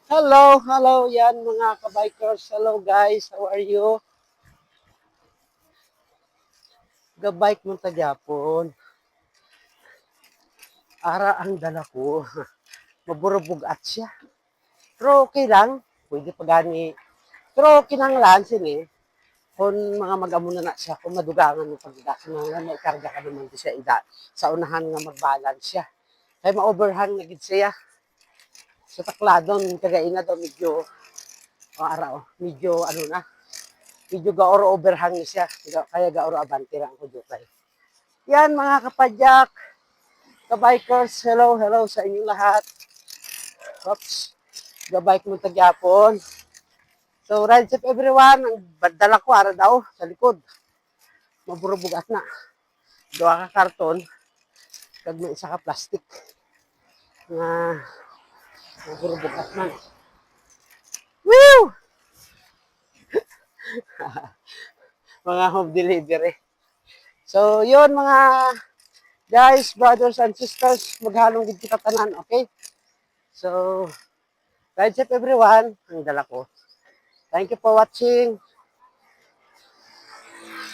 Hello, yan mga kabikers. Hello guys, how are you? Gabike mo tagyapon. Ara ang dala ko. Maburubugat siya. Pero okay lang. Pwede pa gani. Pero kinanglan sini. Kung mga mag-amuna na siya, kung madugangan mo pagda, may karga ka naman siya ida. Sa unahan nga mag-balance siya. Kaya ma-overhang na gid siya. Sa takladon, kagaina daw medyo, medyo ano na, medyo gaoro overhang ni siya. Kaya gaoro abante lang ko dukay. Yan mga kapadyak, kabikers, hello sa inyong lahat. Oops, gabike mo tagyapon. So, ride safe everyone. Ang dala ko, ara daw, sa likod. Maburubugat na. Doa ka karton, kag may isa ka plastic. Nga, maburubugat man. Woo! Mga home delivery. So, yun mga guys, brothers and sisters, maghalong gid kita tanan, okay? So, ride safe everyone. Ang dala ko. Thank you for watching.